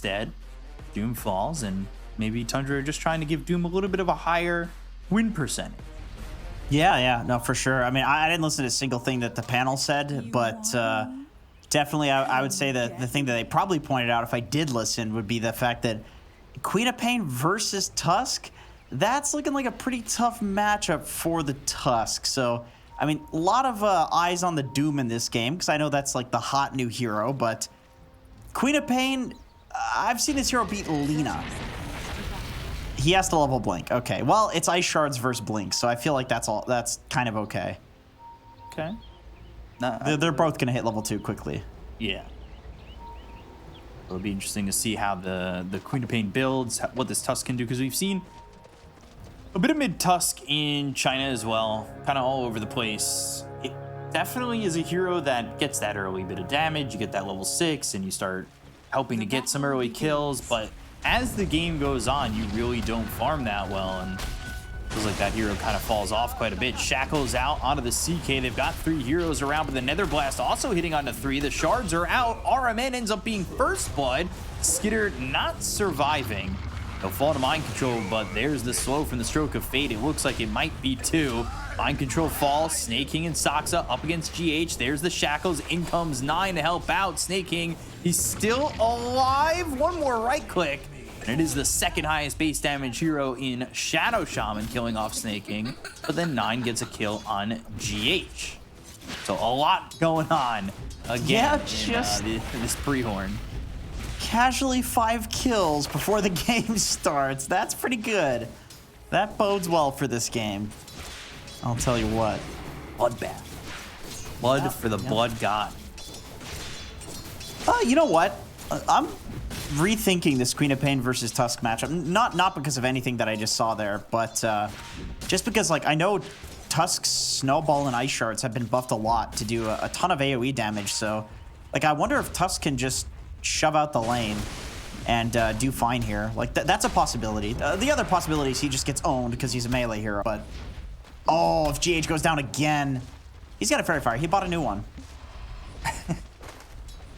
Instead, Doom falls, and maybe Tundra are just trying to give Doom a little bit of a higher win percentage. Yeah, no, for sure. I mean, I didn't listen to a single thing that the panel said, but definitely I would say that the thing that they probably pointed out, if I did listen, would be the fact that Queen of Pain versus Tusk, that's looking like a pretty tough matchup for the Tusk. So, I mean, a lot of eyes on the Doom in this game, because I know that's like the hot new hero, but Queen of Pain, I've seen this hero beat Lina. He has to level Blink. Okay, well, it's Ice Shards versus Blink, so I feel like that's kind of okay. Okay. They're both going to hit level 2 quickly. Yeah. It'll be interesting to see how the Queen of Pain builds, what this Tusk can do, because we've seen a bit of mid-Tusk in China as well, kind of all over the place. It definitely is a hero that gets that early bit of damage. You get that level 6, and you start helping to get some early kills, but as the game goes on, you really don't farm that well, and feels like that hero kind of falls off quite a bit. Shackle's out onto the CK. They've got 3 heroes around, but the Nether Blast also hitting onto 3. The shards are out. RMN ends up being first blood. Skitter not surviving. They'll fall to Mind Control, but there's the slow from the Stroke of Fate. It looks like it might be 2. Mind Control falls. Snake King and Saksa up against GH. There's the Shackles. In comes 9 to help out. Snake King, he's still alive. One more right click. And it is the second highest base damage hero in Shadow Shaman, killing off Snake King. But then 9 gets a kill on GH. So a lot going on again in this pre-horn. Casually 5 kills before the game starts. That's pretty good. That bodes well for this game. I'll tell you what. Bloodbath. Blood for the Blood God. You know what? I'm rethinking this Queen of Pain versus Tusk matchup. Not because of anything that I just saw there, but just because, like, I know Tusk's Snowball and Ice Shards have been buffed a lot to do a ton of AoE damage. So, like, I wonder if Tusk can just shove out the lane and do fine here. Like, that's a possibility. The other possibility is he just gets owned because he's a melee hero. But, oh, if GH goes down again. He's got a Fairy Fire. He bought a new one.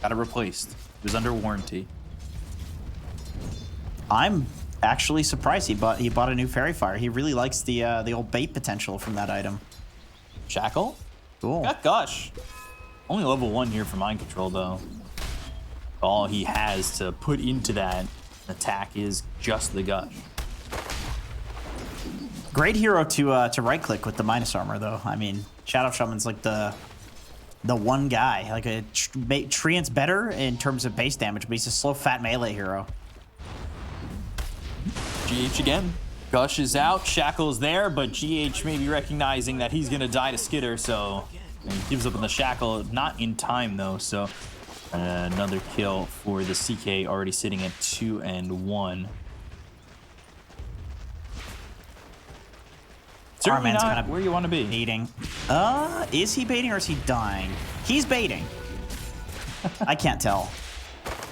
Got it replaced. It was under warranty. I'm actually surprised he bought a new Fairy Fire. He really likes the old bait potential from that item. Shackle? Cool. Got Gush. Only level 1 here for Mind Control, though. All he has to put into that attack is just the Gush. Great hero to right click with the minus armor, though. I mean, Shadow Shaman's like the one guy. Like Treant's better in terms of base damage, but he's a slow fat melee hero. GH again. Gush is out. Shackle's there, but GH may be recognizing that he's going to die to Skitter, so he gives up on the Shackle. Not in time, though, so another kill for the CK, already sitting at 2 and 1. Certainly not kind of where you want to be. Baiting. Is he baiting or is he dying? He's baiting. I can't tell.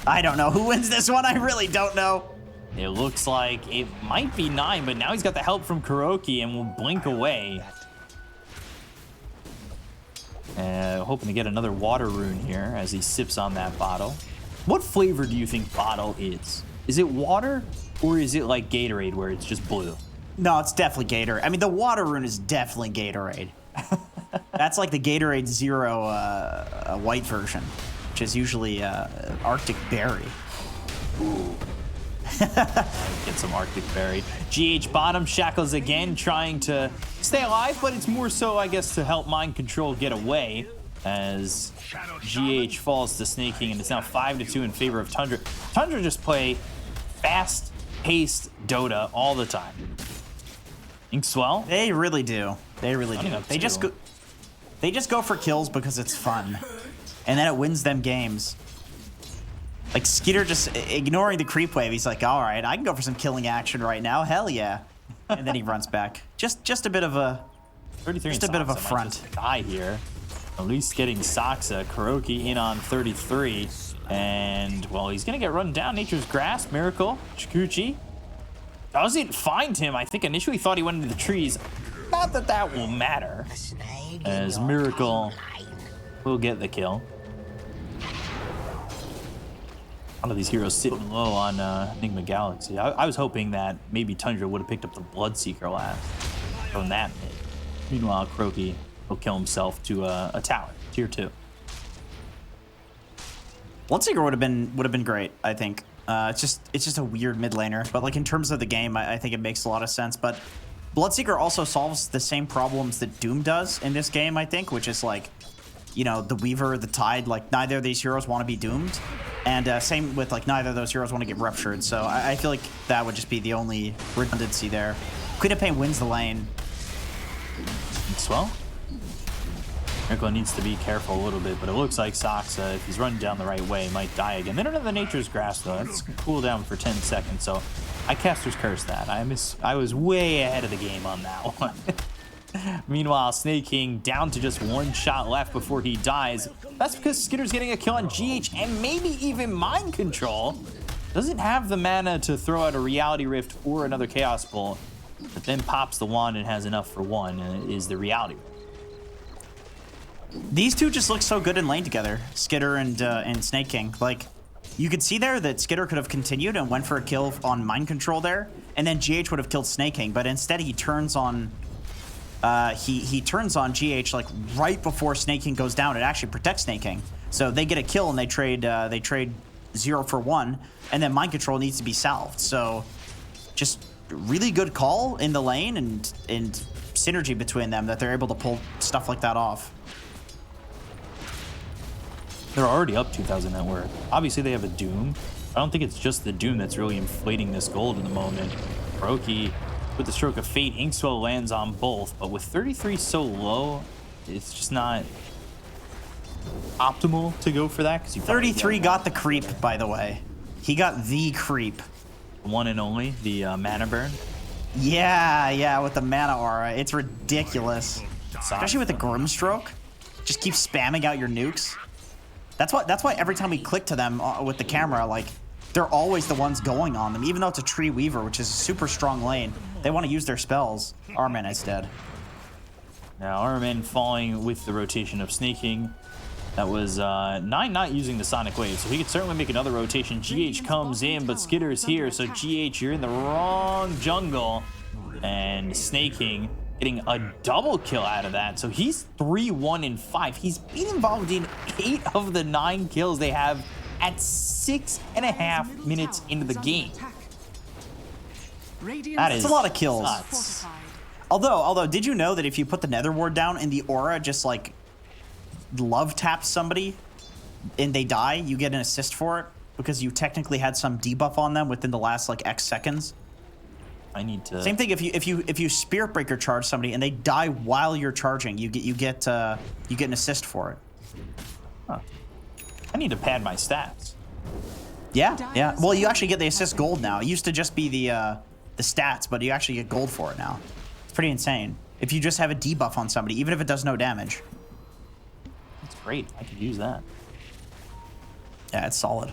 I don't know who wins this one. I really don't know. It looks like it might be 9, but now he's got the help from Kuroki and will blink away. Hoping to get another water rune here as he sips on that bottle. What flavor do you think bottle is? Is it water or is it like Gatorade where it's just blue? No, it's definitely Gatorade. I mean, the water rune is definitely Gatorade. That's like the Gatorade Zero white version, which is usually Arctic Berry. Ooh. Get some Arctic Berry. GH bottom, Shackles again, trying to stay alive, but it's more so, I guess, to help Mind Control get away as GH falls to Snake King, and it's now 5-2 in favor of Tundra. Tundra just play fast-paced Dota all the time. Inkswell? They really do. They really do. They just go for kills because it's fun, and then it wins them games. Like, Skitter just ignoring the creep wave. He's like, all right, I can go for some killing action right now. Hell yeah. And then he runs back. Just a bit of a 33 just a bit of a front. Die here. At least getting Saksa. Kuroki in on 33. And, well, he's going to get run down. Nature's Grasp. Miracle. Chikuchi doesn't find him. I think initially thought he went into the trees. Not that that will matter, as Miracle will get the kill. A lot of these heroes sitting low on Nigma Galaxy. I was hoping that maybe Tundra would have picked up the Bloodseeker last from that mid. Meanwhile, Croaky will kill himself to a tower, tier 2. Bloodseeker would have been great, I think. It's just a weird mid laner, but like in terms of the game, I think it makes a lot of sense. But Bloodseeker also solves the same problems that Doom does in this game, I think, which is like, you know, the Weaver, the Tide, like neither of these heroes want to be doomed. And same with like neither of those heroes want to get ruptured. So I feel like that would just be the only redundancy there. Queen of Pain wins the lane. Well, Miracle needs to be careful a little bit, but it looks like Saksa, if he's running down the right way, might die again. They don't have the Nature's Grasp though. That's cooldown for 10 seconds, so I Caster's Curse that. I was way ahead of the game on that one. Meanwhile, Snake King down to just one shot left before he dies. That's because Skitter's getting a kill on GH and maybe even Mind Control. Doesn't have the mana to throw out a Reality Rift or another Chaos Bolt, but then pops the wand and has enough for one, and it is the Reality Rift. These two just look so good in lane together, Skitter and Snake King. Like, you could see there that Skitter could have continued and went for a kill on Mind Control there, and then GH would have killed Snake King, but instead he turns on he turns on GH like right before Snake King goes down. It actually protects Snake King, so they get a kill and they trade 0 for 1, and then Mind Control needs to be salved. So just really good call in the lane and synergy between them that they're able to pull stuff like that off. They're already up 2,000 net worth. Obviously, they have a Doom. I don't think it's just the Doom that's really inflating this gold in the moment. Roki, with the Stroke of Fate, Inkswell lands on both, but with 33 so low, it's just not optimal to go for that. Because 33 got the creep, by the way. He got the creep. One and only, the mana burn. Yeah, with the mana aura. It's ridiculous. Especially with the Grimstroke. Just keep spamming out your nukes. That's why every time we click to them with the camera, like, they're always the ones going on them. Even though it's a Tree Weaver, which is a super strong lane, they want to use their spells. Armin is dead. Now Armin falling with the rotation of Snake King. That was 9 not using the Sonic Wave, so he could certainly make another rotation. GH comes in, but Skitter's here, so GH, you're in the wrong jungle. And Snake King getting a double kill out of that, so he's 3-1-5. He's been involved in 8 of the 9 kills they have at 6.5 minutes into the game. That is a lot of kills. Nuts. Although, did you know that if you put the Nether Ward down and the aura just like love taps somebody and they die, you get an assist for it because you technically had some debuff on them within the last like X seconds. I need to. Same thing if you Spirit Breaker charge somebody and they die while you're charging, you get an assist for it. Huh. I need to pad my stats. Yeah. Well, you actually get the assist gold now. It used to just be the stats, but you actually get gold for it now. It's pretty insane. If you just have a debuff on somebody, even if it does no damage. That's great. I could use that. Yeah, it's solid.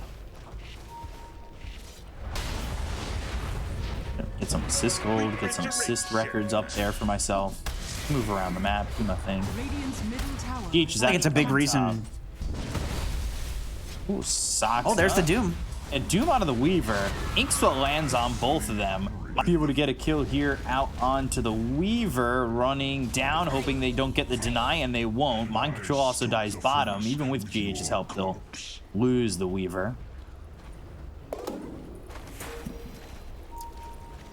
Get some assist gold, get some assist records up there for myself. Move around the map, do my thing. GH is I think it's a big reason. Ooh, socks. Oh, there's the Doom. And Doom out of the Weaver. Inkswell lands on both of them. Might be able to get a kill here out onto the Weaver, running down, hoping they don't get the deny, and they won't. Mind Control also dies bottom. Even with GH's help, they'll lose the Weaver.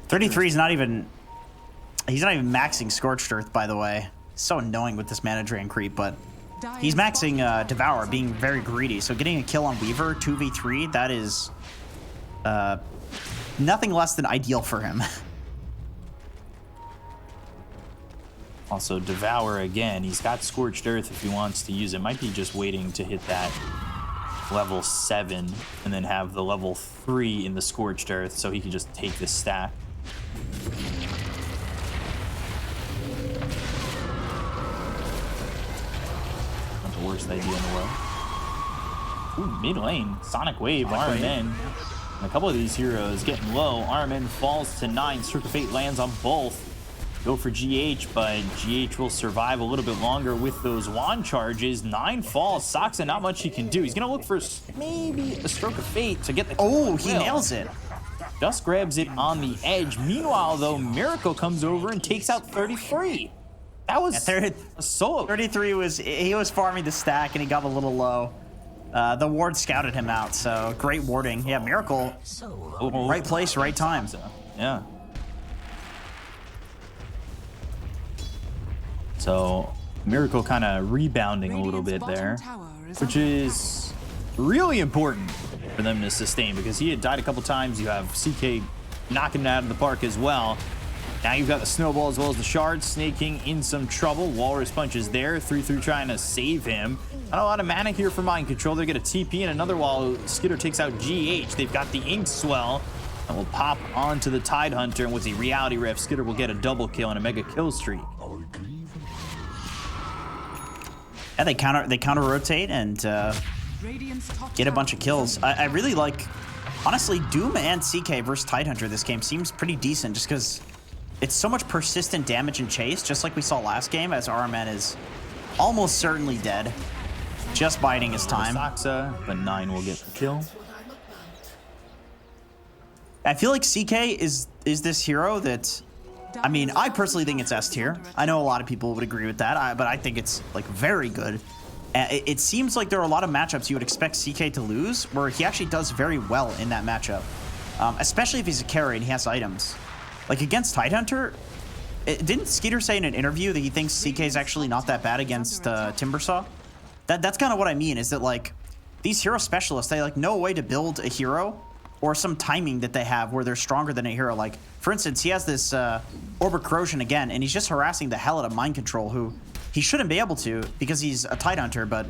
33 is not even... He's not even maxing Scorched Earth, by the way. So annoying with this mana drain creep, but... He's maxing Devour, being very greedy. So getting a kill on Weaver, 2v3, that is... nothing less than ideal for him. Also, Devour again. He's got Scorched Earth if he wants to use it. Might be just waiting to hit that level 7 and then have the level 3 in the Scorched Earth so he can just take this stack. Not the worst idea in the world. Ooh, mid lane. Sonic Wave, Armin. And a couple of these heroes getting low. Armin falls to 9. Stroke of Fate lands on both. go for GH, but GH will survive a little bit longer with those wand charges. 9 falls. Saksa, not much he can do. He's going to look for maybe a stroke of fate to get the kill. Oh, he nails it. Just grabs it on the edge. Meanwhile, though, Miracle comes over and takes out 33. That was a solo. 33 he was farming the stack and he got a little low. The ward scouted him out, so great warding. Yeah, Miracle, right place, right time. Yeah. So Miracle kind of rebounding a little bit there, which is really important for them to sustain because he had died a couple times. You have CK knocking it out of the park as well. Now you've got the snowball as well as the shards. Snaking in some trouble. Walrus Punch is there. 3-3 trying to save him. Not a lot of mana here for Mind Control. They're going to TP in another while Skitter takes out GH. They've got the Ink Swell. And will pop onto the Tidehunter. And with the Reality Rift, Skitter will get a double kill and a mega kill streak. Yeah, they counter rotate and get a bunch of kills. I really like, honestly, Doom and CK versus Tidehunter this game seems pretty decent just because it's so much persistent damage and chase, just like we saw last game, as RMN is almost certainly dead, just biding his time. Saksa, but 9 will get the kill. I feel like CK is this hero that, I mean, I personally think it's S tier. I know a lot of people would agree with that, but I think it's like very good. It seems like there are a lot of matchups you would expect CK to lose, where he actually does very well in that matchup, especially if he's a carry and he has items. Like against Tidehunter, didn't Skeeter say in an interview that he thinks CK is actually not that bad against Timbersaw? That's kind of what I mean, is that like these hero specialists, they like know a way to build a hero or some timing that they have where they're stronger than a hero. Like, for instance, he has this Orb of Corrosion again, and he's just harassing the hell out of Mind Control, who he shouldn't be able to because he's a Tidehunter, but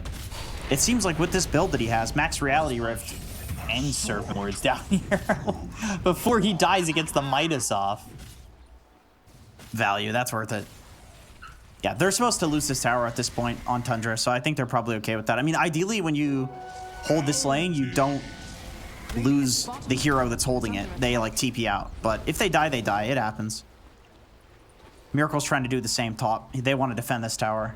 it seems like with this build that he has, Max Reality Rift, and Serpent Words down here before he dies, he gets the Midas off. Value, that's worth it. Yeah, they're supposed to lose this tower at this point on Tundra, so I think they're probably okay with that. I mean, ideally, when you hold this lane, you don't lose the hero that's holding it. They like TP out, but if they die, they die. It happens. Miracle's trying to do the same top. They want to defend this tower.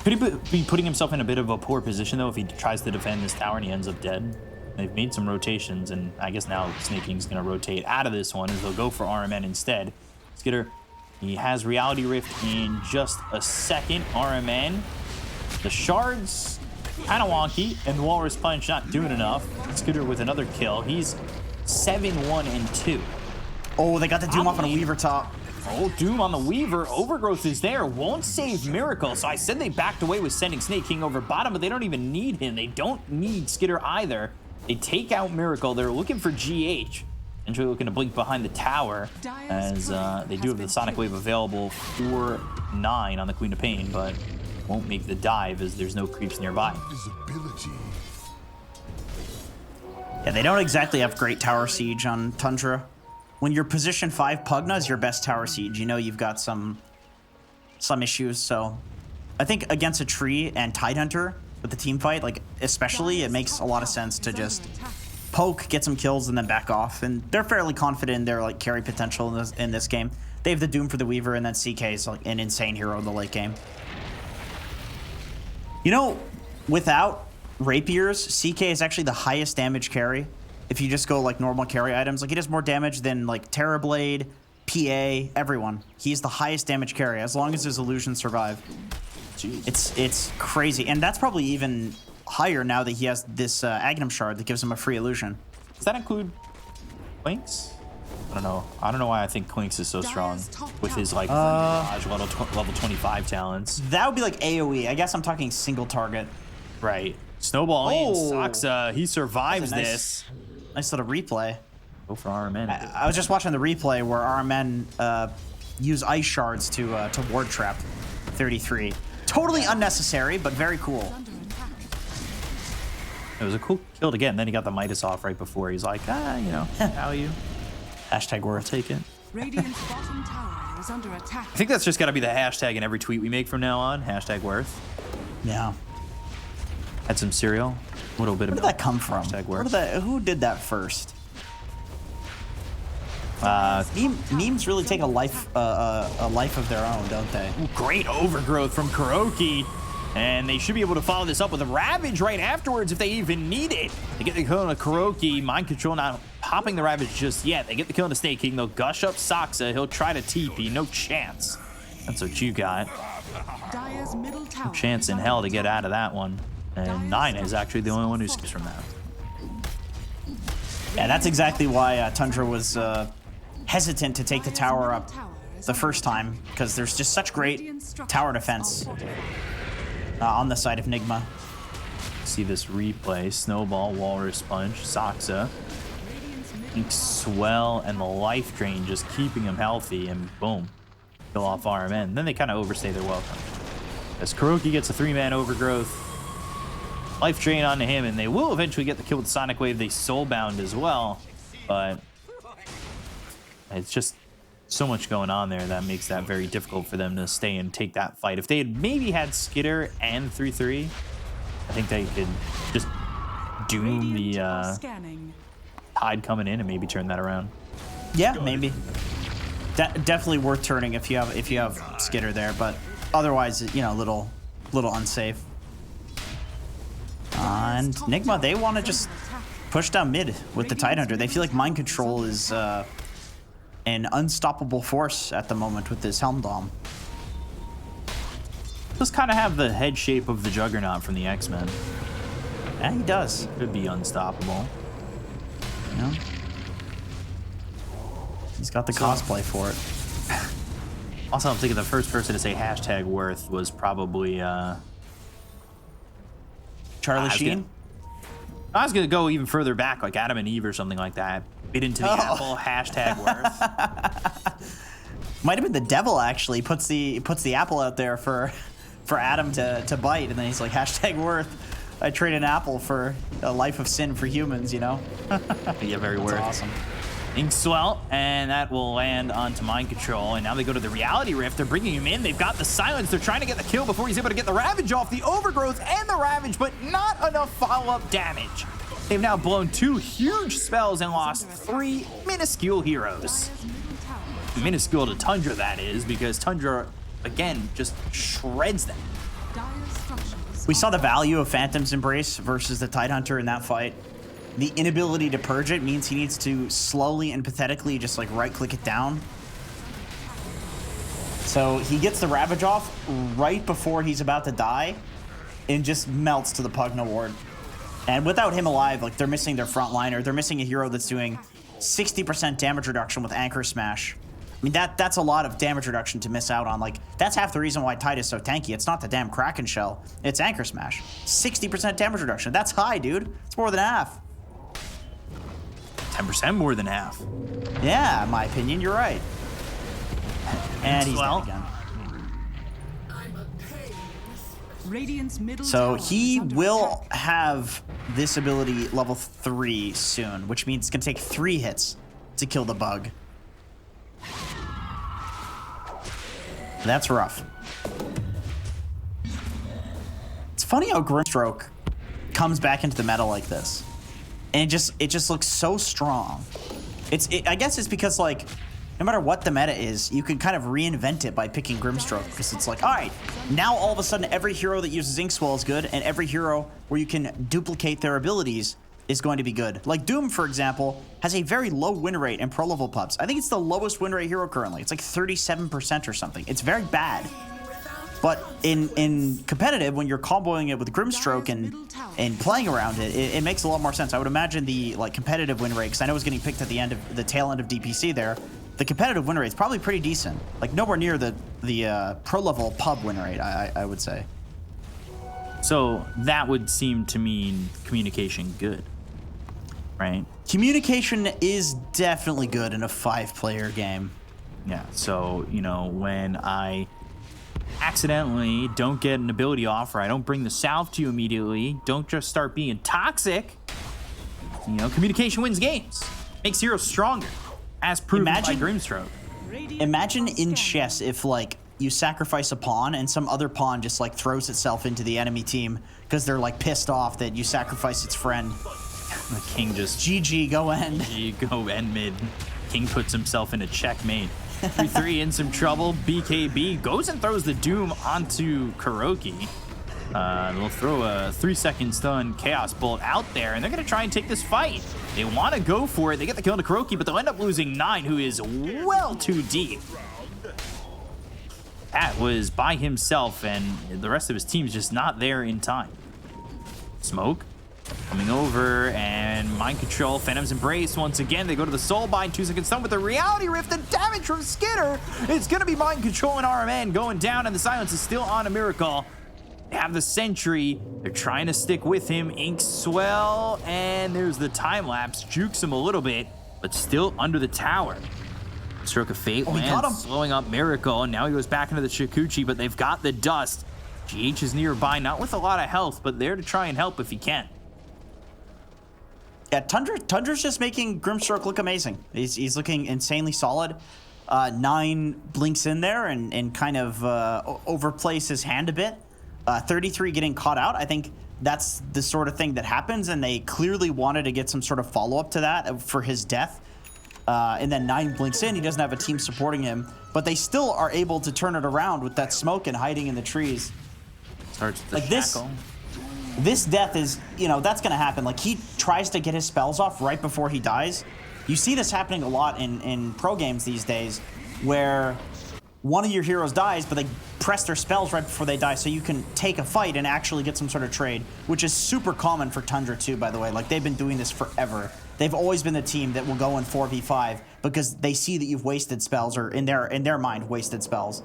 Could he be putting himself in a bit of a poor position, though, if he tries to defend this tower and he ends up dead? They've made some rotations, and I guess now Snaking's going to rotate out of this one as they'll go for RMN instead. Skitter, he has Reality Rift in just a second. RMN, the shards, kind of wonky, and the Walrus Punch not doing enough. Skitter with another kill. He's 7-1-2. Oh, they got the Doom off on a Weaver top. Oh, Doom on the Weaver. Overgrowth is there. Won't save Miracle. So I said they backed away with sending Snake King over bottom, but they don't even need him. They don't need Skitter either. They take out Miracle. They're looking for GH. Entry looking to blink behind the tower as they do have the Sonic Wave available for 9 on the Queen of Pain, but won't make the dive as there's no creeps nearby. Yeah, they don't exactly have great tower siege on Tundra. When you're position 5 Pugna is your best tower siege, you know you've got some issues. So I think against a tree and Tidehunter with the team fight, like especially, it makes a lot of sense to just poke, get some kills, and then back off. And they're fairly confident in their like carry potential in this game. They have the Doom for the Weaver, and then CK is like an insane hero in the late game. You know, without rapiers, CK is actually the highest damage carry. If you just go like normal carry items, like he does more damage than like Terrorblade, PA, everyone. He's the highest damage carry as long as his illusions survive. Jeez. It's crazy, and that's probably even higher now that he has this Agnum Shard that gives him a free illusion. Does that include Quinks? I don't know. I don't know why I think Quinks is so strong with his like level 25 talents. That would be like AoE. I guess I'm talking single target. Right. Snowball and Saksa, he survives this. Nice little replay. Go for RMN. I was just watching the replay where RMN use ice shards to ward trap 33. Totally unnecessary, but very cool. It was a cool kill to get, and then he got the Midas off right before. He's like, you know, value. Hashtag worth. Take it. Radiant's bottom tower is under attack. I think that's just got to be the hashtag in every tweet we make from now on. Hashtag worth. Yeah. Had some cereal. A little bit of Where did that come from? Hashtag worth. Who did that first? Memes really take a life of their own, don't they? Ooh, great overgrowth from Kuroki. And they should be able to follow this up with a Ravage right afterwards if they even need it. They get the kill on a Kuroki. Mind Control not popping the Ravage just yet. They get the kill on a Snake King. They'll gush up Saksa. He'll try to TP. No chance. That's what you got. Dire's middle tower No chance in hell to get out of that one. And Nine is actually the only one who skips from that. Yeah, that's exactly why Tundra was hesitant to take the tower up the first time, because there's just such great tower defense on the side of Nigma. See this replay. Snowball, Walrus Punch, Saksa. Ink Swell, and the Life Drain just keeping him healthy, and boom. Kill off RMN. Then they kind of overstay their welcome. As Kuroki gets a 3-man overgrowth. Life Drain onto him, and they will eventually get the kill with Sonic Wave. They soulbound as well, but it's just so much going on there that makes that very difficult for them to stay and take that fight. If they had maybe had Skitter and 3-3, I think they could just doom the Tide coming in and maybe turn that around. Yeah, maybe. Definitely worth turning if you have Skitter there, but otherwise, you know, little unsafe. And Nigma, they want to just push down mid with the Tidehunter. They feel like Mind Control is an unstoppable force at the moment with this Helm Dom. Does kind of have the head shape of the Juggernaut from the X-Men. Yeah, he does. Could be unstoppable. Yeah. He's got the cosplay for it. Also, I'm thinking the first person to say hashtag worth was probably Charlie Sheen? I was gonna go even further back, like Adam and Eve or something like that. Bit into the apple, hashtag worth. Might have been the devil actually puts the apple out there for Adam to bite, and then he's like, hashtag worth. I trade an apple for a life of sin for humans, you know? Yeah, very worth. That's awesome. Ink Swell, and that will land onto Mind Control, and now they go to the Reality Rift. They're bringing him in. They've got the Silence. They're trying to get the kill before he's able to get the Ravage off. The Overgrowth and the Ravage, but not enough follow-up damage. They've now blown 2 huge spells and lost 3 minuscule heroes. Minuscule to Tundra, that is, because Tundra, again, just shreds them. We saw the value of Phantom's Embrace versus the Tidehunter in that fight. The inability to purge it means he needs to slowly and pathetically just like right-click it down. So he gets the Ravage off right before he's about to die and just melts to the Pugna Ward. And without him alive, like, they're missing their frontliner. They're missing a hero that's doing 60% damage reduction with Anchor Smash. I mean, that's a lot of damage reduction to miss out on. Like, that's half the reason why Tide is so tanky. It's not the damn Kraken Shell. It's Anchor Smash. 60% damage reduction. That's high, dude. It's more than half. 10% more than half. Yeah, in my opinion, you're right. And he's dead again. So he will have this ability level 3 soon, which means it's going to take 3 hits to kill the bug. That's rough. It's funny how Grimstroke comes back into the meta like this. And it just looks so strong. I guess it's because, like, no matter what the meta is, you can kind of reinvent it by picking Grimstroke, because it's like, all right, now all of a sudden every hero that uses Inkswell is good, and every hero where you can duplicate their abilities is going to be good. Like Doom, for example, has a very low win rate in pro level pubs. I think it's the lowest win rate hero currently. It's like 37% or something. It's very bad. But in competitive, when you're comboing it with Grimstroke and playing around it, it makes a lot more sense. I would imagine the competitive win rate, because I know it was getting picked at the tail end of DPC there. The competitive win rate is probably pretty decent. Like nowhere near the pro level pub win rate, I would say. So that would seem to mean communication good, right? Communication is definitely good in a 5-player game. Yeah, so, you know, when I accidentally don't get an ability off, or I don't bring the salve to you immediately, don't just start being toxic, you know, communication wins games. Makes heroes stronger, as proven by Grimstroke. Imagine in chess if, like, you sacrifice a pawn and some other pawn just, like, throws itself into the enemy team because they're, like, pissed off that you sacrificed its friend. The king just... GG, go end. GG, go end mid. King puts himself in a checkmate. 3-3 in some trouble. BKB goes and throws the Doom onto Kuroki. They'll throw a 3-second stun Chaos Bolt out there, and they're going to try and take this fight. They want to go for it. They get the kill to Kuroki, but they'll end up losing 9, who is well too deep. Pat was by himself, and the rest of his team's just not there in time. Smoke coming over, and Mind Control, Phantom's Embrace once again. They go to the Soulbind, 2-second stun with the Reality Rift. The damage from Skitter. It's going to be Mind Control and RMN going down, and the silence is still on a Miracle. They have the Sentry. They're trying to stick with him. Ink Swell, and there's the time lapse. Jukes him a little bit, but still under the tower. Stroke of Fate lands, slowing up Miracle, and now he goes back into the Shikuchi, but they've got the Dust. GH is nearby, not with a lot of health, but there to try and help if he can. Yeah, Tundra's just making Grimstroke look amazing. He's looking insanely solid. 9 blinks in there and kind of overplays his hand a bit. 33 getting caught out. I think that's the sort of thing that happens, and they clearly wanted to get some sort of follow-up to that for his death. And then 9 blinks in. He doesn't have a team supporting him, but they still are able to turn it around with that smoke and hiding in the trees. Starts the like shackle. This death is, you know, that's going to happen. Like, he tries to get his spells off right before he dies. You see this happening a lot in pro games these days, where one of your heroes dies, but they press their spells right before they die, so you can take a fight and actually get some sort of trade, which is super common for Tundra too, by the way. Like, they've been doing this forever. They've always been the team that will go in 4v5 because they see that you've wasted spells, or in their mind, wasted spells.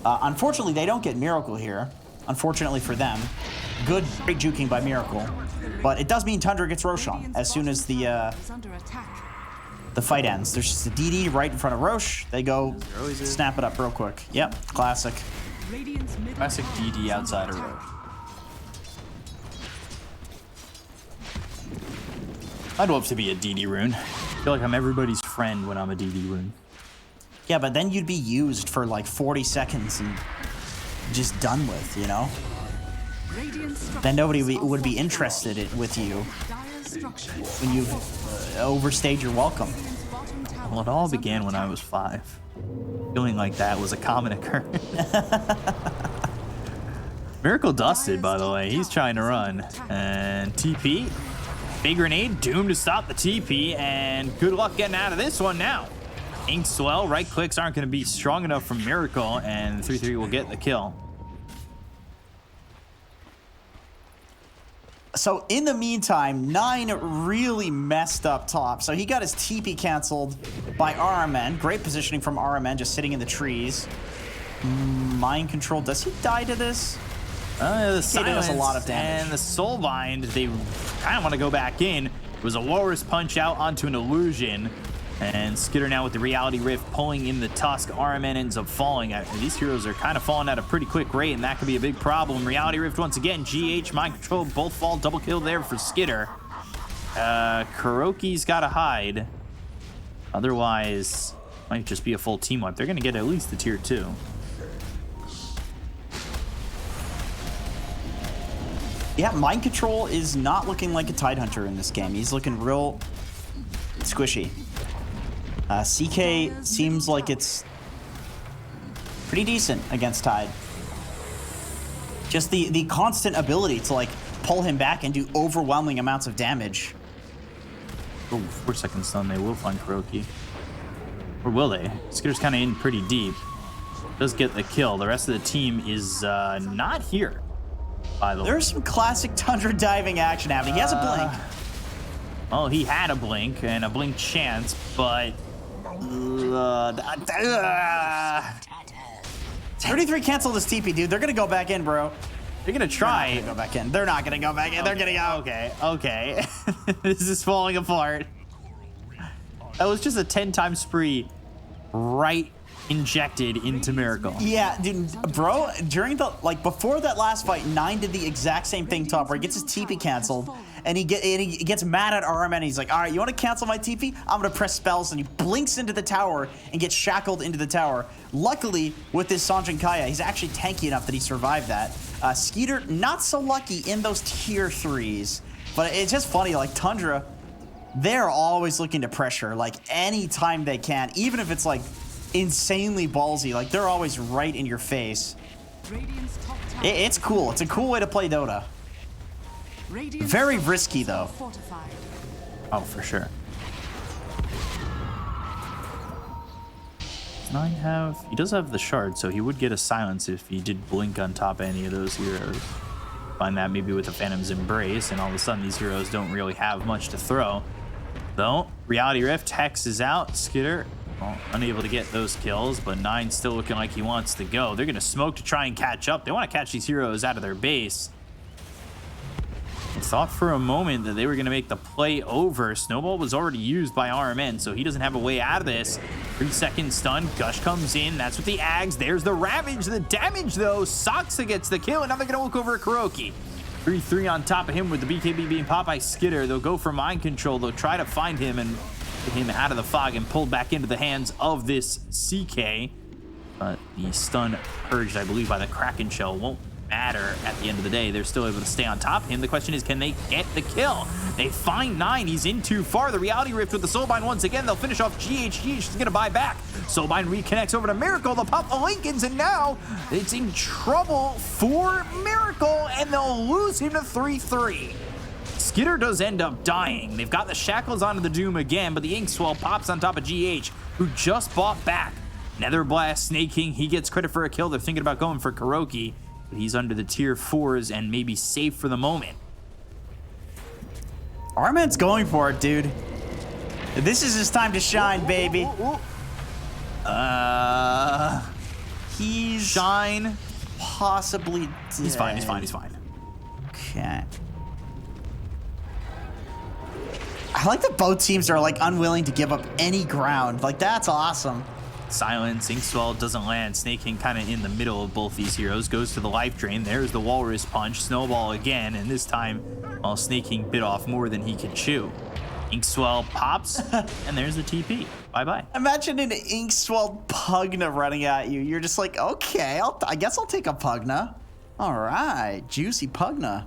Unfortunately, they don't get Miracle here. Unfortunately for them. Good, great juking by Miracle. But it does mean Tundra gets Roshan as soon as the fight ends. There's just a DD right in front of Roche. They go snap it up real quick. Yep, classic. Classic DD outside of Roche. I'd love to be a DD rune. I feel like I'm everybody's friend when I'm a DD rune. Yeah, but then you'd be used for like 40 seconds and just done with, you know? Then nobody would be interested with you when you've overstayed your welcome. Well, it all began when I was 5. Feeling like that was a common occurrence. Miracle dusted, by the way. He's trying to run. And TP. Big grenade. Doom to stop the TP. And good luck getting out of this one now. Ink Swell. Right clicks aren't going to be strong enough from Miracle. And 3-3 will get the kill. So in the meantime, 9 really messed up top. So he got his TP canceled by RMN. Great positioning from RMN, just sitting in the trees. Mind Control. Does he die to this? The silence does a lot of damage. And the Soulbind, they kind of want to go back in. It was a Walrus punch out onto an Illusion. And Skitter now with the Reality Rift pulling in the Tusk. RMN ends up falling. These heroes are kind of falling at a pretty quick rate, and that could be a big problem. Reality Rift once again. GH, Mind Control, both fall. Double kill there for Skitter. Kuroki's got to hide. Otherwise, might just be a full team wipe. They're going to get at least the tier 2. Yeah, Mind Control is not looking like a Tidehunter in this game. He's looking real squishy. CK seems like it's pretty decent against Tide. Just the constant ability to like pull him back and do overwhelming amounts of damage. Oh, 4-second stun. They will find Kuroki. Or will they? Skitter's kind of in pretty deep. Does get the kill. The rest of the team is not here. By the way. There's some classic Tundra diving action happening. He has a blink. Well, he had a blink and a blink chance, but 33 canceled his TP, dude. They're gonna go back in, bro. they're gonna try. They're not gonna go back in. They're not gonna go back in. They're gonna go. Okay. This is falling apart. That was just a 10-time spree right injected into Miracle. Yeah, dude, bro, during the, like, before that last fight, 9 did the exact same thing top, where he gets his TP canceled, and he gets mad at RM, and he's like, all right, you want to cancel my TP? I'm going to press spells, and he blinks into the tower and gets shackled into the tower. Luckily, with his Sanjin Kaya, he's actually tanky enough that he survived that. Skeeter, not so lucky in those tier 3s, but it's just funny, like, Tundra, they're always looking to pressure, like, anytime they can, even if it's, like, insanely ballsy. Like, they're always right in your face. Radiant's top tower It's cool. It's a cool way to play Dota. Radiant's Very top risky, tower though. fortified. Oh, for sure. Does Nine have... He does have the shard, so he would get a silence if he did blink on top of any of those heroes. Find that maybe with the Phantom's Embrace, and all of a sudden these heroes don't really have much to throw. Though, Reality Rift, Hex is out. Skitter, well, unable to get those kills, but Nine's still looking like he wants to go. They're going to smoke to try and catch up. They want to catch these heroes out of their base. I thought for a moment that they were going to make the play over. Snowball was already used by RMN, so he doesn't have a way out of this. 3-second stun. Gush comes in. That's with the Ags. There's the Ravage. The damage, though. Saksa gets the kill, and now they're going to look over at Kuroki. 3-3 on top of him with the BKB being popped by Skitter. They'll go for mind control. They'll try to find him and get him out of the fog and pulled back into the hands of this CK. But the stun purged, I believe, by the Kraken Shell won't matter at the end of the day. They're still able to stay on top of him. The question is, can they get the kill? They find Nine. He's in too far. The Reality Rift with the Soulbind once again. They'll finish off GH. GH is going to buy back. Soulbind reconnects over to Miracle. They'll pop the Lincolns, and now it's in trouble for Miracle, and they'll lose him to 3-3. Skitter does end up dying. They've got the shackles onto the Doom again, but the Inkswell pops on top of GH, who just bought back. Nether Blast, Snake King, he gets credit for a kill. They're thinking about going for Kuroki, but he's under the tier 4s and maybe safe for the moment. Arman's going for it, dude. This is his time to shine, baby. He's Shine. possibly dead. He's fine, he's fine, he's fine. Okay. I like that both teams are, like, unwilling to give up any ground. Like, that's awesome. Silence, Inkswell doesn't land. Snake King kind of in the middle of both these heroes. Goes to the life drain. There's the Walrus Punch. Snowball again, and this time, well, Snake King bit off more than he could chew. Inkswell pops, and there's the TP. Bye-bye. Imagine an ink-swelled Pugna running at you. You're just like, okay, I guess I'll take a Pugna. All right, juicy Pugna.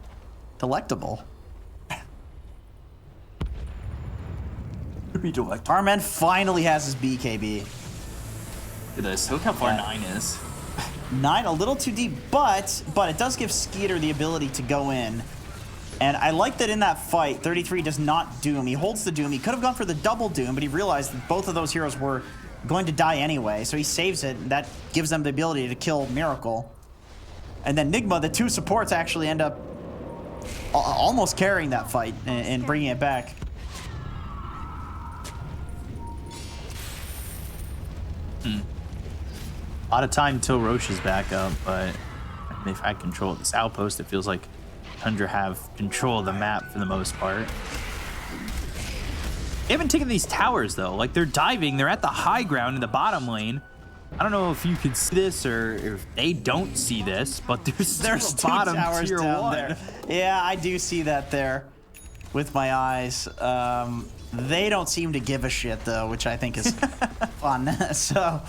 Delectable. Arman finally has his BKB. Look at this. Look how far Yeah. 9 is. 9 a little too deep, but it does give Skeeter the ability to go in. And I like that in that fight, 33 does not Doom. He holds the Doom. He could have gone for the double Doom, but he realized that both of those heroes were going to die anyway, so he saves it. And that gives them the ability to kill Miracle. And then Nigma, the two supports, actually end up almost carrying that fight and bringing it back. A lot of time till Roche is back up, but they've had control of this outpost. It feels like Tundra have control of the map for the most part. They haven't taken these towers, though. Like, they're diving. They're at the high ground in the bottom lane. I don't know if you could see this or if they don't see this, but there's two bottom towers tier down 1. there. Yeah, I do see that there with my eyes. They don't seem to give a shit, though, which I think is fun. So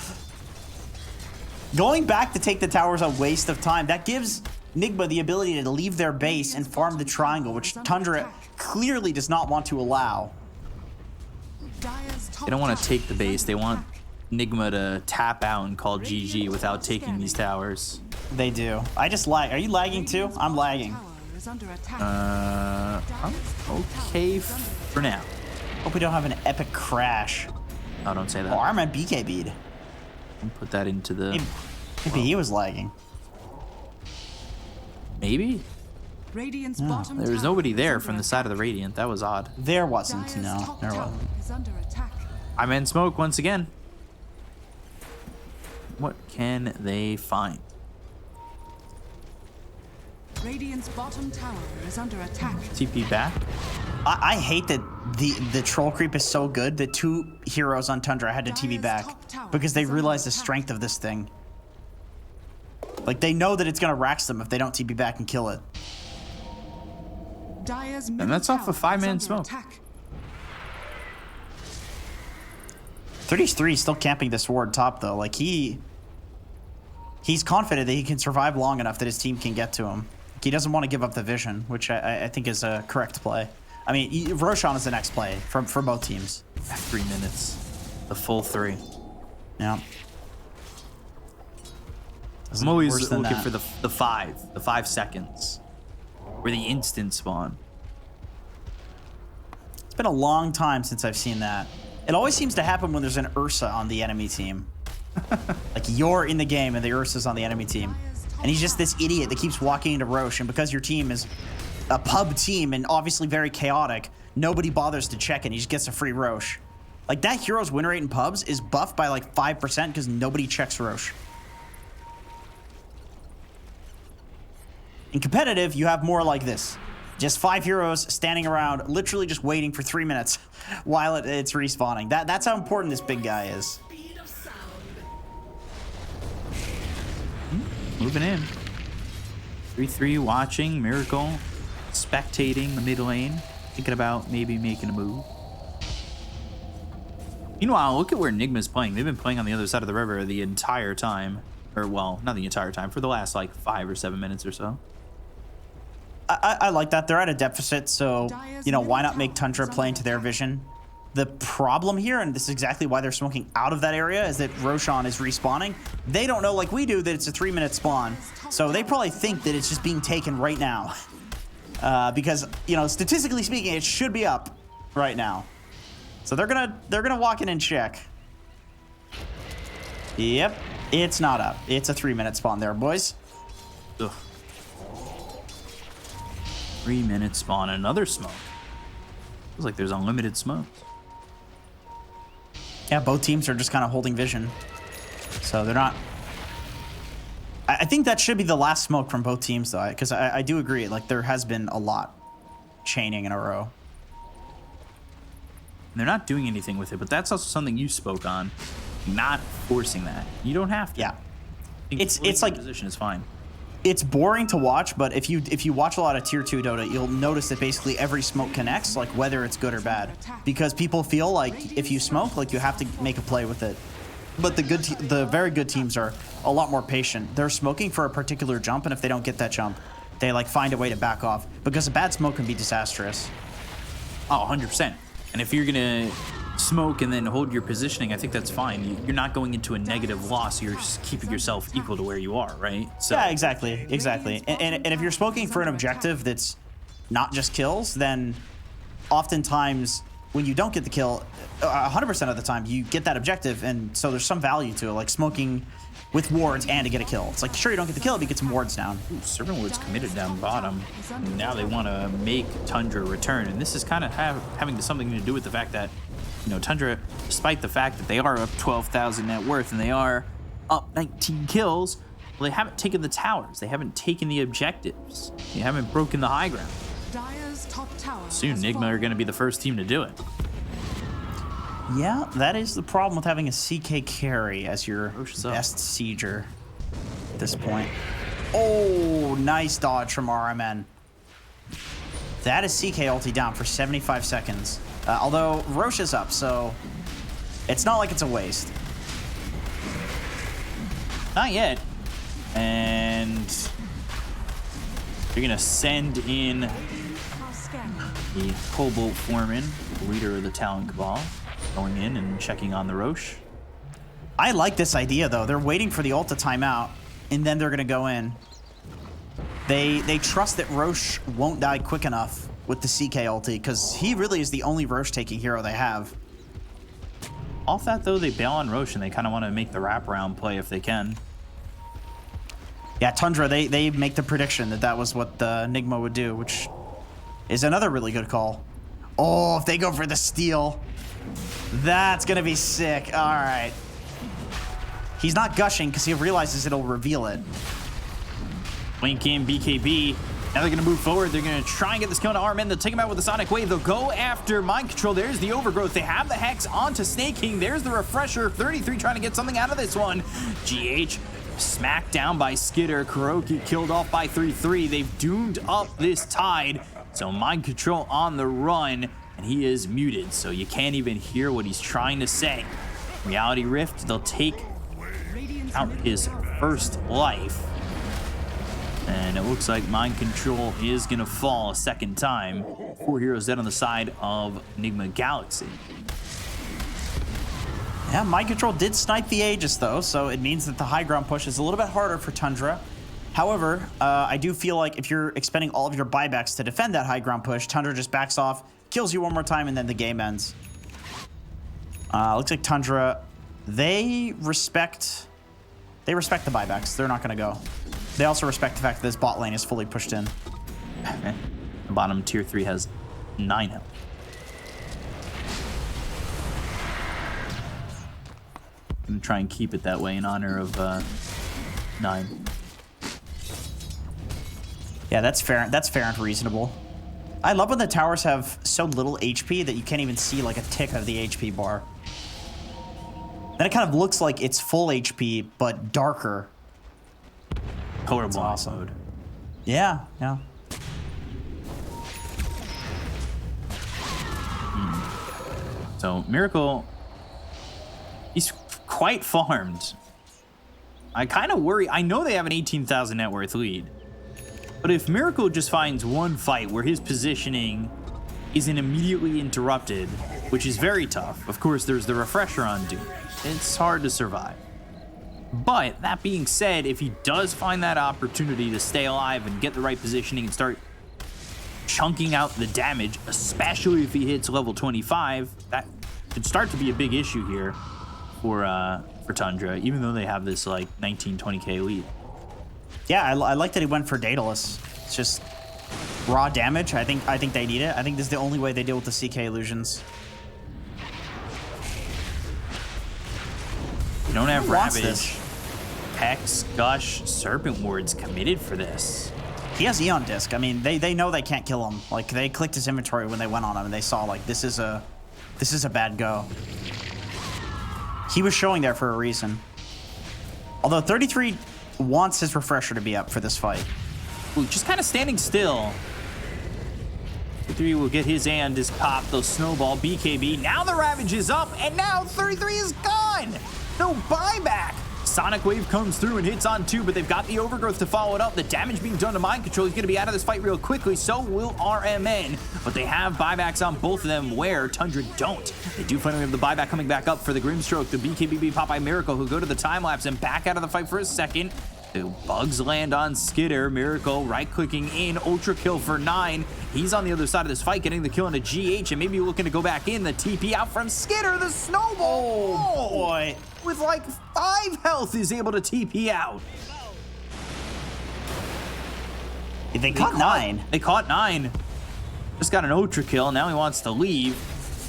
going back to take the tower is a waste of time. That gives Nigma the ability to leave their base and farm the triangle, which Tundra clearly does not want to allow. They don't want to take the base. They want Nigma to tap out and call GG without taking these towers. They do. I just lag. Are you lagging too? I'm lagging. I'm okay for now. Hope we don't have an epic crash. Oh, don't say that. Oh, Arman BKB'd. Put that into the... Maybe he was lagging. Maybe? Radiant's No, bottom There was tower nobody is there under from the attack. side of the Radiant. That was odd. There wasn't. Dire's No, top there tower wasn't. is under attack. I'm in smoke once again. What can they find? Radiant's bottom tower is under attack. TP back. I hate that the troll creep is so good that two heroes on Tundra had to TV back because they realize the strength of this thing. Like, they know that it's going to rax them if they don't TP back and kill it. Dire's And that's off a 5-man smoke. 33 is still camping this ward top, though. Like, he's confident that he can survive long enough that his team can get to him. He doesn't want to give up the vision, which I think is a correct play. I mean, Roshan is the next play for both teams. 3 minutes. The full 3. Yeah. I'm always looking for the 5 seconds. Or the instant spawn. It's been a long time since I've seen that. It always seems to happen when there's an Ursa on the enemy team. Like, you're in the game and the Ursa's on the enemy team. And he's just this idiot that keeps walking into Roche, and because your team is a pub team and obviously very chaotic, nobody bothers to check and he just gets a free Roche. Like, that hero's win rate in pubs is buffed by like 5% because nobody checks Roche. In competitive, you have more like this. Just 5 heroes standing around, literally just waiting for 3 minutes while it's respawning. That's how important this big guy is. Moving in. 3-3 watching, Miracle, spectating the mid lane, thinking about maybe making a move. Meanwhile, look at where Nigma's playing. They've been playing on the other side of the river the entire time. Or, well, not the entire time, for the last like 5 or 7 minutes or so. I like that. They're at a deficit, so, you know, why not make Tundra play into their vision? The problem here, and this is exactly why they're smoking out of that area, is that Roshan is respawning. They don't know, like we do, that it's a 3-minute spawn. So they probably think that it's just being taken right now. Because, you know, statistically speaking, it should be up right now. So they're gonna walk in and check. Yep, it's not up. It's a 3-minute spawn there, boys. Ugh. 3-minute spawn, another smoke. Feels like there's unlimited smoke. Yeah, both teams are just kind of holding vision. So they're not... I think that should be the last smoke from both teams, though, because I do agree. Like, there has been a lot chaining in a row. And they're not doing anything with it, but that's also something you spoke on. Not forcing that. You don't have to. Yeah. I think It's like... position is fine. It's boring to watch, but if you watch a lot of Tier 2 Dota, you'll notice that basically every smoke connects, like whether it's good or bad. Because people feel like if you smoke, like you have to make a play with it. But the very good teams are a lot more patient. They're smoking for a particular jump, and if they don't get that jump, they like find a way to back off. Because a bad smoke can be disastrous. Oh, 100%. And if you're going to smoke and then hold your positioning, I think that's fine. You're not going into a negative loss. You're just keeping yourself equal to where you are, right? So. Yeah, exactly. And if you're smoking for an objective that's not just kills, then oftentimes when you don't get the kill, 100% of the time you get that objective, and so there's some value to it, like smoking with wards and to get a kill. It's like, sure, you don't get the kill, but you get some wards down. Ooh, Servant Ward's committed down bottom. And now they want to make Tundra return, and this is kind of having something to do with the fact that, you know, Tundra, despite the fact that they are up 12,000 net worth and they are up 19 kills, well, they haven't taken the towers. They haven't taken the objectives. They haven't broken the high ground. Soon, Nigma are going to be the first team to do it. Yeah, that is the problem with having a CK carry as your best sieger at this point. Oh, nice dodge from RMN. That is CK ulti down for 75 seconds. Although Roche is up, so it's not like it's a waste. Not yet. And they're going to send in the Cobalt Foreman, leader of the Talon Cabal, going in and checking on the Roche. I like this idea, though. They're waiting for the ult to time out, and then they're going to go in. They trust that Roche won't die quick enough with the CK ulti, because he really is the only Roche-taking hero they have. Off that, though, they bail on Roche, and they kind of want to make the wraparound play if they can. Yeah, Tundra, they make the prediction that that was what the Nigma would do, which is another really good call. Oh, if they go for the steal, that's going to be sick. All right. He's not gushing because he realizes it'll reveal it. Blink in BKB. Now they're going to move forward. They're going to try and get this kill to RMN. They'll take him out with the Sonic Wave. They'll go after Mind Control. There's the Overgrowth. They have the Hex onto Snake King. There's the Refresher. 33 trying to get something out of this one. GH smacked down by Skitter. Kuroki killed off by 3-3. They've doomed up this Tide. So Mind Control on the run, and he is muted, so you can't even hear what he's trying to say. Reality Rift, they'll take out his first life. And it looks like Mind Control is going to fall a second time. 4 heroes dead on the side of Nigma Galaxy. Yeah, Mind Control did snipe the Aegis, though, so it means that the high ground push is a little bit harder for Tundra. However, I do feel like if you're expending all of your buybacks to defend that high ground push, Tundra just backs off, kills you one more time, and then the game ends. Looks like Tundra, they respect the buybacks. They're not going to go. They also respect the fact that this bot lane is fully pushed in. Okay. The bottom tier 3 has 9 health. I'm going to try and keep it that way in honor of 9. Yeah, that's fair. That's fair and reasonable. I love when the towers have so little HP that you can't even see like a tick of the HP bar. Then it kind of looks like it's full HP, but darker. Colorblind awesome. mode. Yeah, yeah. So Miracle, he's quite farmed. I kind of worry. I know they have an 18,000 net worth lead, but if Miracle just finds one fight where his positioning isn't immediately interrupted, which is very tough. Of course, there's the refresher on Doom. It's hard to survive. But that being said, if he does find that opportunity to stay alive and get the right positioning and start chunking out the damage, especially if he hits level 25, that could start to be a big issue here for Tundra, even though they have this like 19, 20k lead. Yeah, I like that he went for Daedalus. It's just raw damage. I think they need it. I think this is the only way they deal with the CK illusions. You don't have Who wants Ravage, this? Hex, Gush, Serpent Wards committed for this. He has Eon Disc. I mean, they know they can't kill him. Like, they clicked his inventory when they went on him, and they saw, like, this is a bad go. He was showing there for a reason. Although 33 wants his refresher to be up for this fight. Ooh, just kind of standing still. 33 will get his and his pop, they'll snowball BKB. Now the Ravage is up, and now 33 is gone. No buyback. Sonic Wave comes through and hits on 2, but they've got the Overgrowth to follow it up. The damage being done to Mind Control. He's going to be out of this fight real quickly. So will RMN. But they have buybacks on both of them, where Tundra don't. They do finally have the buyback coming back up for the Grimstroke. The BKB pop by Miracle, who go to the time-lapse and back out of the fight for a second. The bugs land on Skitter. Miracle right-clicking in. Ultra kill for 9. He's on the other side of this fight, getting the kill into GH, and maybe looking to go back in. The TP out from Skitter. The snowball. Oh, boy. With like 5 health is able to TP out. They caught 9. They caught 9. Just got an Ultra kill. Now he wants to leave.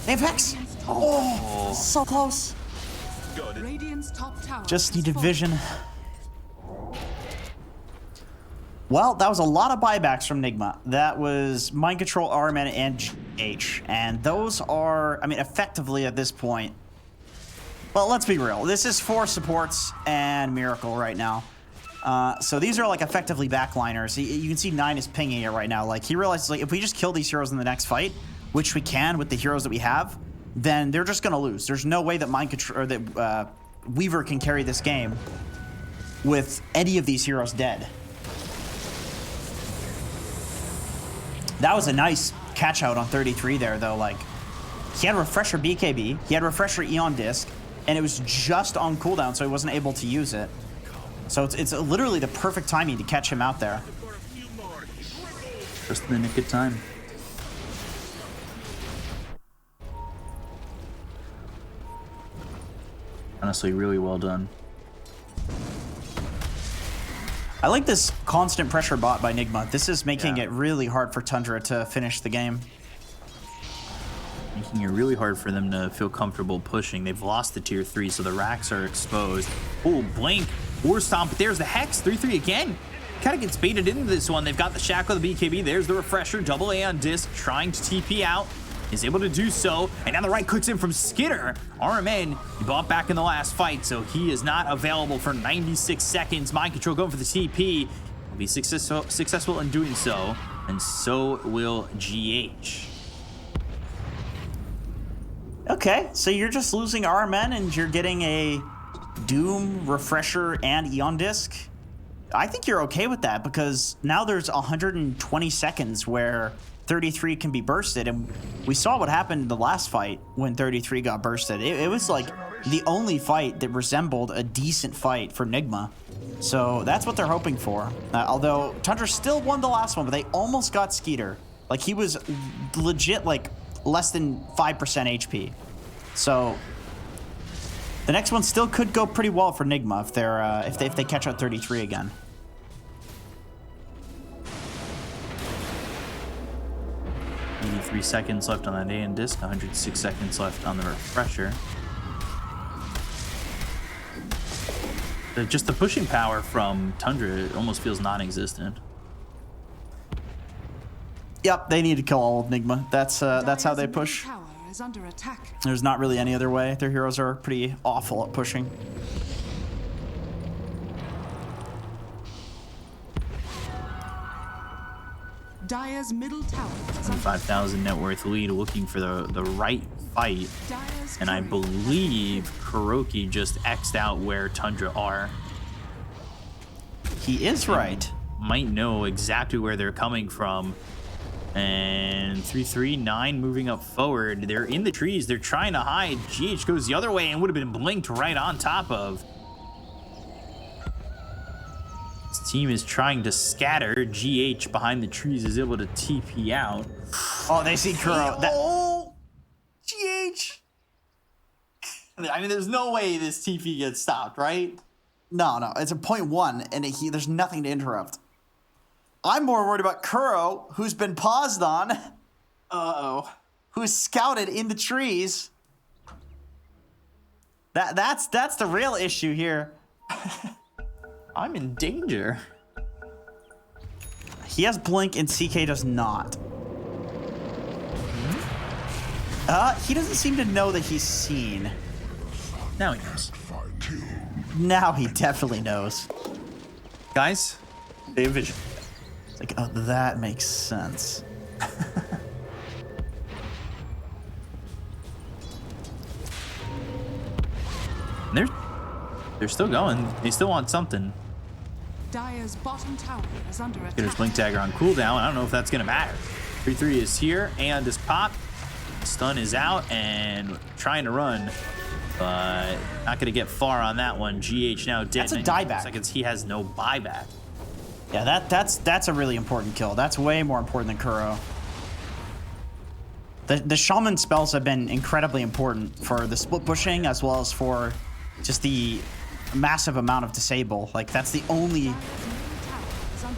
They have Hex. Oh, so close. Radiant's top tower Just has needed fallen. vision. Well, that was a lot of buybacks from Nigma. That was Mind Control, RMN, and GH. And those are, I mean, effectively at this point, well, let's be real. This is 4 supports and Miracle right now. So these are like effectively backliners. You can see 9 is pinging it right now. Like, he realizes, like, if we just kill these heroes in the next fight, which we can with the heroes that we have, then they're just going to lose. There's no way that Mind Control, or that Weaver can carry this game with any of these heroes dead. That was a nice catch out on 33 there, though. Like, he had Refresher BKB, he had Refresher Eon Disc, and it was just on cooldown, so he wasn't able to use it. So it's literally the perfect timing to catch him out there. Just in the nick of time. Honestly, really well done. I like this constant pressure bot by Nigma. This is making it really hard for Tundra to finish the game. Making it really hard for them to feel comfortable pushing. They've lost the tier 3, so the racks are exposed. Oh, Blink, War Stomp, but there's the Hex, 3-3 again. Kind of gets baited into this one. They've got the Shackle, the BKB, there's the Refresher, double A on disc, trying to TP out. Is able to do so, and now the right clicks in from Skitter. RMN, he bought back in the last fight, so he is not available for 96 seconds. Mind Control going for the TP. Will be successful in doing so, and so will GH. Okay, so you're just losing RMN and you're getting a Doom, Refresher, and Eon Disc. I think you're okay with that because now there's 120 seconds where 33 can be bursted, and we saw what happened in the last fight when 33 got bursted. It was like the only fight that resembled a decent fight for Nigma. So that's what they're hoping for. Although Tundra still won the last one, but they almost got Skeeter. Like, he was legit like less than 5% HP. So the next one still could go pretty well for Nigma if they're if they catch out 33 again. Three seconds left on that A and disc, 106 seconds left on the refresher. Just the pushing power from Tundra almost feels non-existent. Yep, they need to kill all of Nigma. That's how they push. Tower is under attack. There's not really any other way. Their heroes are pretty awful at pushing. Dire's middle tower is under 5,000 net worth lead, looking for the right fight. Dire's And I courier believe Kuroki just X'd out where Tundra are. He is right. Might know exactly where they're coming from. And 339 moving up forward. They're in the trees. They're trying to hide. GH goes the other way and would have been blinked right on top of. This team is trying to scatter. GH behind the trees is able to TP out. Oh, they see Kuro. Oh, GH. I mean, there's no way this TP gets stopped, right? No, it's a 0.1, and there's nothing to interrupt. I'm more worried about Kuro, who's been paused on. Uh-oh. Who's scouted in the trees. That's the real issue here. I'm in danger. He has blink and CK does not. He doesn't seem to know that he's seen. Now he knows. Now he definitely knows. Guys, they have vision. It's like, oh, that makes sense. They're still going. They still want something. Dire's bottom tower is under attack. Get his blink dagger on cooldown. I don't know if that's gonna matter. 3-3 is here and is pop. Stun is out and trying to run, but not gonna get far on that one. GH now dead. That's a dieback. Seconds. He has no buyback. Yeah, that's a really important kill. That's way more important than Kuro. The shaman spells have been incredibly important for the split pushing as well as for just the massive amount of disable. Like, that's the only,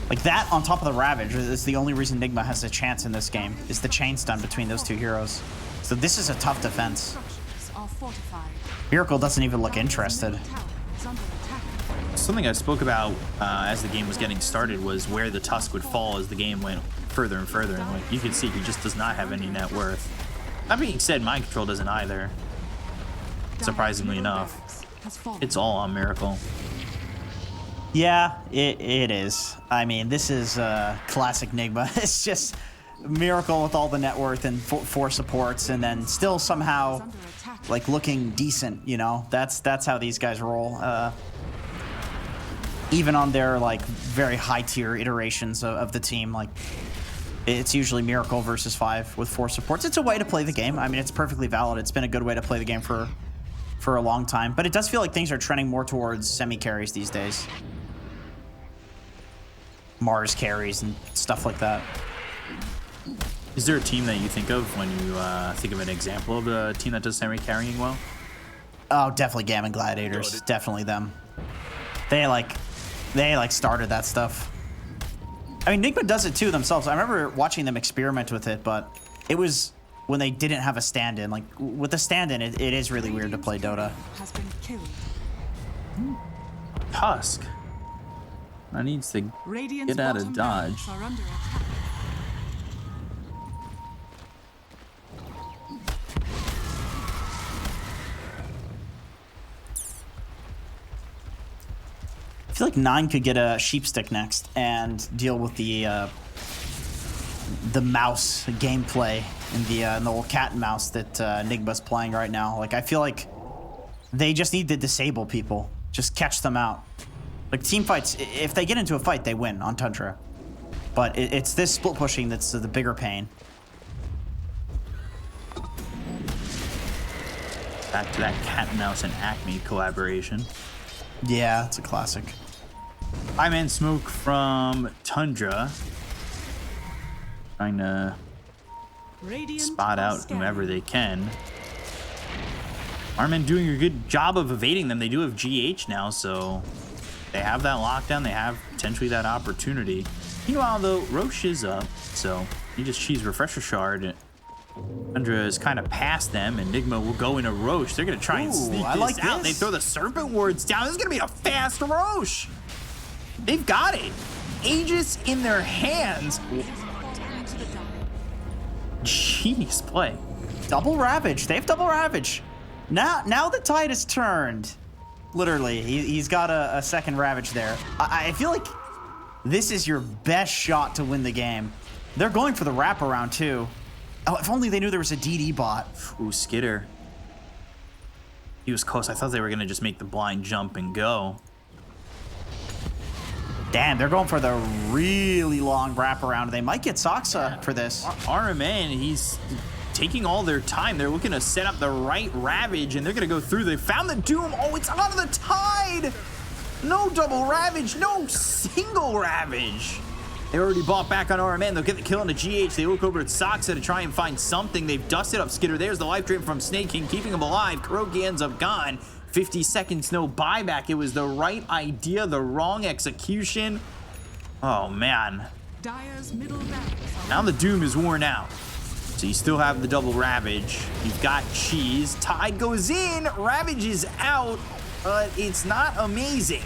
like, that on top of the Ravage is the only reason Nigma has a chance in this game, is the chain stun between those two heroes. So this is a tough defense. Structures are fortified. Miracle doesn't even look interested. Middle tower is under attack. Something I spoke about as the game was getting started was where the Tusk would fall as the game went further and further. And like you can see, he just does not have any net worth. That being said, Mind Control doesn't either. Surprisingly enough. It's all on Miracle. Yeah, it is. I mean, this is classic Nigma. It's just Miracle with all the net worth and four supports, and then still somehow like looking decent. You know, that's how these guys roll. Even on their like very high tier iterations of the team, like it's usually Miracle versus 5 with 4 supports. It's a way to play the game. I mean, it's perfectly valid. It's been a good way to play the game for a long time, but it does feel like things are trending more towards semi carries these days. Mars carries and stuff like that. Is there a team that you think of when you think of an example of a team that does semi carrying well? Oh, definitely Gammon Gladiators. Definitely them. They started that stuff. I mean, Nigma does it too themselves. I remember watching them experiment with it, but it was when they didn't have a stand-in. Like, with the stand-in, it is really weird to play Dota. Has been killed. Tusk. I needs to Radiant's get out of bottom dodge. barracks are under attack. I feel like 9 could get a sheep stick next and deal with the mouse gameplay and the little cat and mouse that Nigma's playing right now. Like, I feel like they just need to disable people. Just catch them out. Like team fights, if they get into a fight, they win on Tundra. But it's this split pushing that's the bigger pain. Back to that Cat and Mouse and Acme collaboration. Yeah, it's a classic. High-man smoke from Tundra. Trying to spot out whomever they can. Armin doing a good job of evading them. They do have GH now, so they have that lockdown. They have potentially that opportunity. Meanwhile, though, Roche is up, so he just cheese Refresher Shard. Tundra is kind of past them, and Nigma will go into Roche. They're going to try and sneak this out. They throw the Serpent Wards down. This is going to be a fast Roche. They've got it. Aegis in their hands. Jeez, play. Double Ravage. They have double Ravage. Now the tide has turned. Literally, he's got a second Ravage there. I feel like this is your best shot to win the game. They're going for the wraparound, too. Oh, if only they knew there was a DD bot. Ooh, Skitter. He was close. I thought they were going to just make the blind jump and go. Damn, they're going for the really long wraparound. They might get Soxa for this. RMN, he's taking all their time. They're looking to set up the right Ravage, and they're going to go through. They found the Doom. Oh, it's out of the tide. No double Ravage. No single Ravage. They already bought back on RMN. They'll get the kill on the GH. They look over at Soxa to try and find something. They've dusted up Skitter. There's the life drain from Snake King, keeping him alive. Kuroki ends up gone. 50 seconds, no buyback. It was the right idea, the wrong execution. Oh, man. Now the Doom is worn out. So you still have the double Ravage. You've got Cheese. Tide goes in. Ravage is out, but it's not amazing.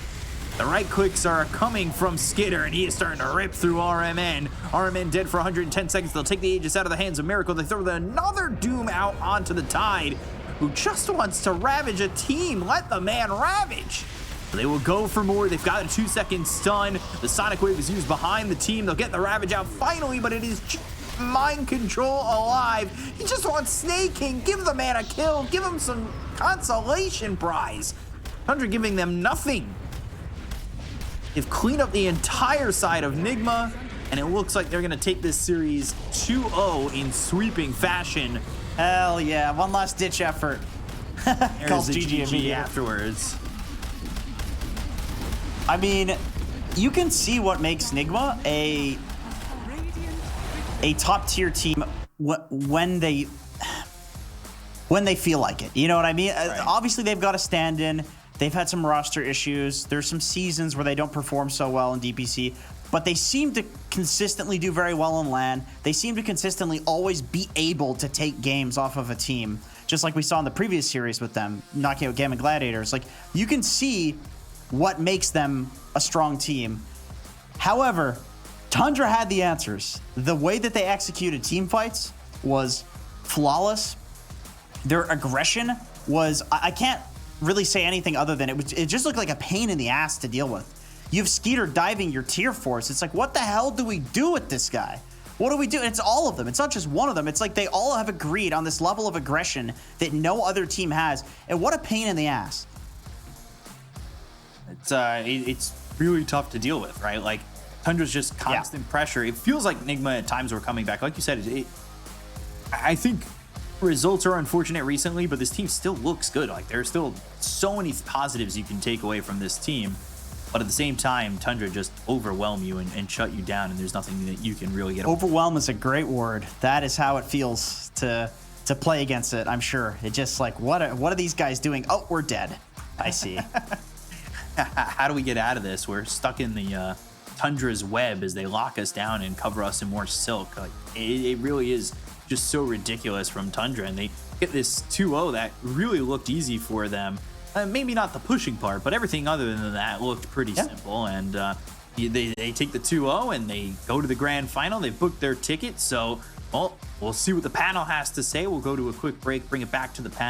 The right clicks are coming from Skitter, and he is starting to rip through RMN. RMN dead for 110 seconds. They'll take the Aegis out of the hands of Miracle. They throw another Doom out onto the Tide, who just wants to ravage a team. Let the man ravage. They will go for more. They've got a 2-second stun. The Sonic Wave is used behind the team. They'll get the Ravage out finally, but it is mind control alive. He just wants Snake King. Give the man a kill. Give him some consolation prize. Tundra giving them nothing. They've cleaned up the entire side of Nigma, and it looks like they're going to take this series 2-0 in sweeping fashion. Hell yeah, one last ditch effort. Calls GG immediately afterwards. I mean, you can see what makes Nigma a top tier team when they feel like it. You know what I mean? Right. Obviously, they've got a stand-in. They've had some roster issues. There's some seasons where they don't perform so well in DPC, but they seem to consistently do very well in LAN. They seem to consistently always be able to take games off of a team, just like we saw in the previous series with them, knocking out Gamma Gladiators. Like, you can see what makes them a strong team. However, Tundra had the answers. The way that they executed team fights was flawless. Their aggression was, I can't really say anything other than it just looked like a pain in the ass to deal with. You have Skeeter diving your tier 4s. It's like, what the hell do we do with this guy? What do we do? It's all of them. It's not just one of them. It's like they all have agreed on this level of aggression that no other team has. And what a pain in the ass. It's really tough to deal with, right? Like, Tundra's just constant pressure. It feels like Nigma at times were coming back. Like you said, I think results are unfortunate recently, but this team still looks good. Like, there's still so many positives you can take away from this team. But at the same time, Tundra just overwhelm you and shut you down, and there's nothing that you can really get over. Overwhelm is a great word. That is how it feels to play against it, I'm sure. It just like, what are these guys doing? Oh, we're dead. I see. How do we get out of this? We're stuck in the Tundra's web as they lock us down and cover us in more silk. Like, it really is just so ridiculous from Tundra, and they get this 2-0 that really looked easy for them. Maybe not the pushing part, but everything other than that looked pretty simple. And they take the 2-0 and they go to the grand final. They've booked their ticket. So, well, we'll see what the panel has to say. We'll go to a quick break, bring it back to the panel.